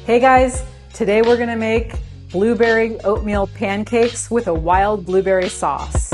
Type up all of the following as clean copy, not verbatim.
Hey guys, today we're gonna make blueberry oatmeal pancakes with a wild blueberry sauce.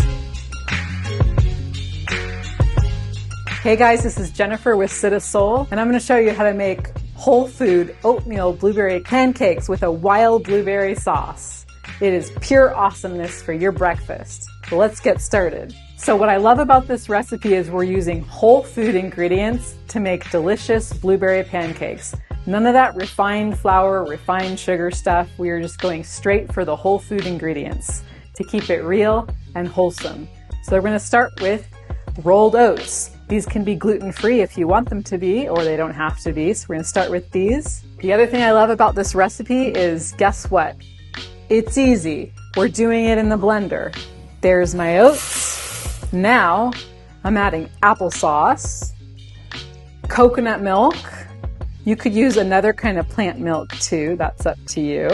Hey guys, this is Jennifer with Sit a Soul, and I'm gonna show you how to make whole food oatmeal blueberry pancakes with a wild blueberry sauce. It is pure awesomeness for your breakfast. So let's get started. So what I love about this recipe is we're using whole food ingredients to make delicious blueberry pancakes. None of that refined flour, refined sugar stuff. We are just going straight for the whole food ingredients to keep it real and wholesome. So we're gonna start with rolled oats. These can be gluten-free if you want them to be, or they don't have to be. So we're gonna start with these. The other thing I love about this recipe is, guess what? It's easy. We're doing it in the blender. There's my oats. Now I'm adding applesauce, coconut milk. You could use another kind of plant milk too, that's up to you.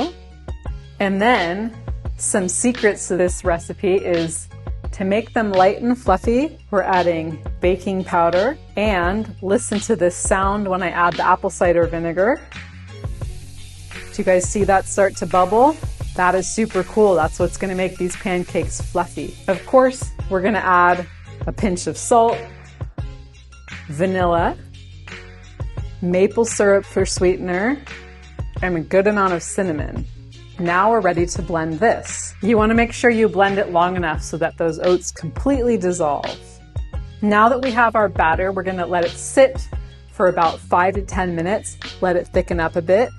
And then some secrets to this recipe is to make them light and fluffy, we're adding baking powder, and listen to this sound when I add the apple cider vinegar. Do you guys see that start to bubble? That is super cool. That's what's gonna make these pancakes fluffy. Of course, we're gonna add a pinch of salt, vanilla, maple syrup for sweetener, and a good amount of cinnamon. Now we're ready to blend this. You wanna make sure you blend it long enough so that those oats completely dissolve. Now that we have our batter, we're gonna let it sit for about 5 to 10 minutes, let it thicken up a bit.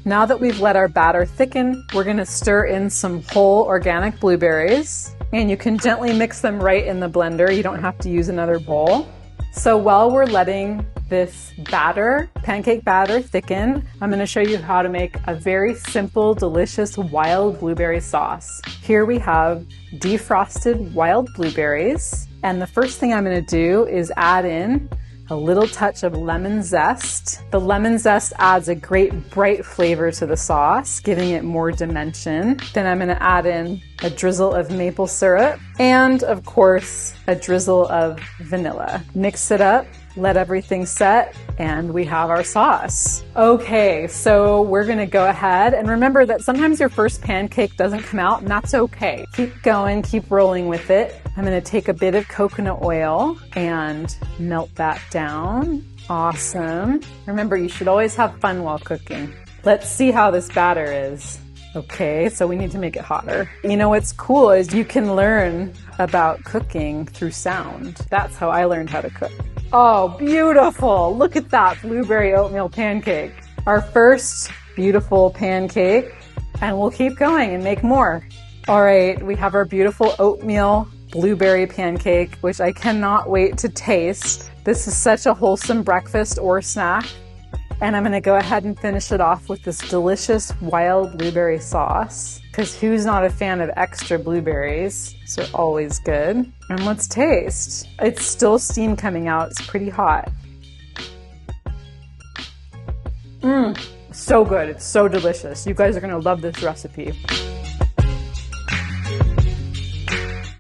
Now that we've let our batter thicken, we're gonna stir in some whole organic blueberries, and you can gently mix them right in the blender. You don't have to use another bowl. So while we're letting this batter, pancake batter, thicken, I'm gonna show you how to make a very simple, delicious wild blueberry sauce. Here we have defrosted wild blueberries, and the first thing I'm gonna do is add in a little touch of lemon zest. The lemon zest adds a great bright flavor to the sauce, giving it more dimension. Then I'm gonna add in a drizzle of maple syrup and, of course, a drizzle of vanilla. Mix it up, let everything set, and we have our sauce. Okay, so we're gonna go ahead and remember that sometimes your first pancake doesn't come out, and that's okay. Keep going, keep rolling with it. I'm gonna take a bit of coconut oil and melt that down. Awesome. Remember, you should always have fun while cooking. Let's see how this batter is. Okay, so we need to make it hotter. You know what's cool is you can learn about cooking through sound. That's how I learned how to cook. Oh, beautiful. Look at that blueberry oatmeal pancake. Our first beautiful pancake, and we'll keep going and make more. All right, we have our beautiful oatmeal blueberry pancake, which I cannot wait to taste. This is such a wholesome breakfast or snack. And I'm gonna go ahead and finish it off with this delicious wild blueberry sauce, because who's not a fan of extra blueberries? So always good. And let's taste. It's still steam coming out, it's pretty hot. So good, it's so delicious. You guys are gonna love this recipe.